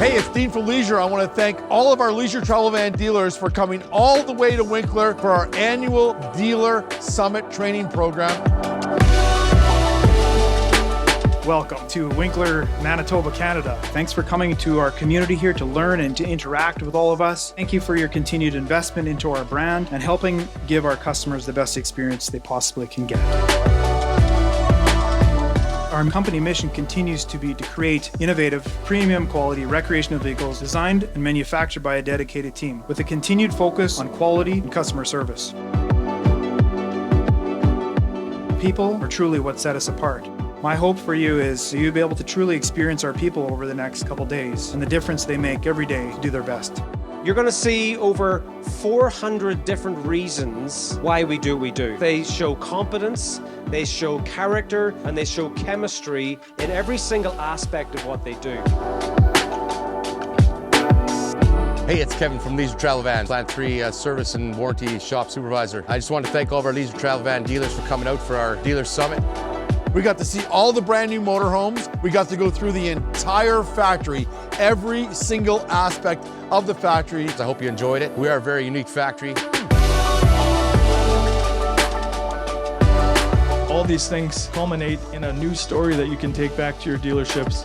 Hey, it's Dean from Leisure. I want to thank all of our Leisure Travel Van dealers for coming all the way to Winkler for our annual Dealer Summit training program. Welcome to Winkler, Manitoba, Canada. Thanks for coming to our community here to learn and to interact with all of us. Thank you for your continued investment into our brand and helping give our customers the best experience they possibly can get. Our company mission continues to be to create innovative, premium quality recreational vehicles designed and manufactured by a dedicated team with a continued focus on quality and customer service. People are truly what set us apart. My hope for you is you'll be able to truly experience our people over the next couple days and the difference they make every day to do their best. You're going to see over 400 different reasons why we do what we do. They show competence, they show character, and they show chemistry in every single aspect of what they do. Hey, it's Kevin from Leisure Travel Van, Plant 3 Service and Warranty Shop Supervisor. I just want to thank all of our Leisure Travel Van dealers for coming out for our Dealer Summit. We got to see all the brand new motorhomes. We got to go through the entire factory, every single aspect of the factory. I hope you enjoyed it. We are a very unique factory. All these things culminate in a new story that you can take back to your dealerships.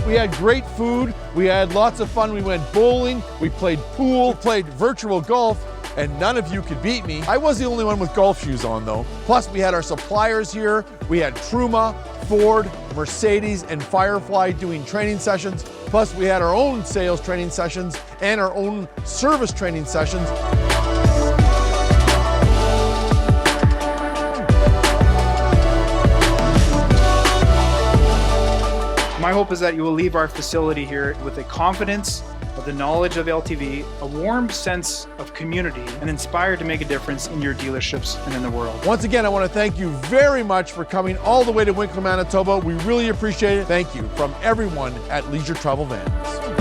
We had great food. We had lots of fun. We went bowling. We played pool, played virtual golf, and none of you could beat me. I was the only one with golf shoes on though. Plus we had our suppliers here. We had Truma, Ford, Mercedes, and Firefly doing training sessions. Plus we had our own sales training sessions and our own service training sessions. My hope is that you will leave our facility here with a confidence of the knowledge of LTV, a warm sense of community, and inspired to make a difference in your dealerships and in the world. Once again, I want to thank you very much for coming all the way to Winkler, Manitoba. We really appreciate it. Thank you from everyone at Leisure Travel Vans.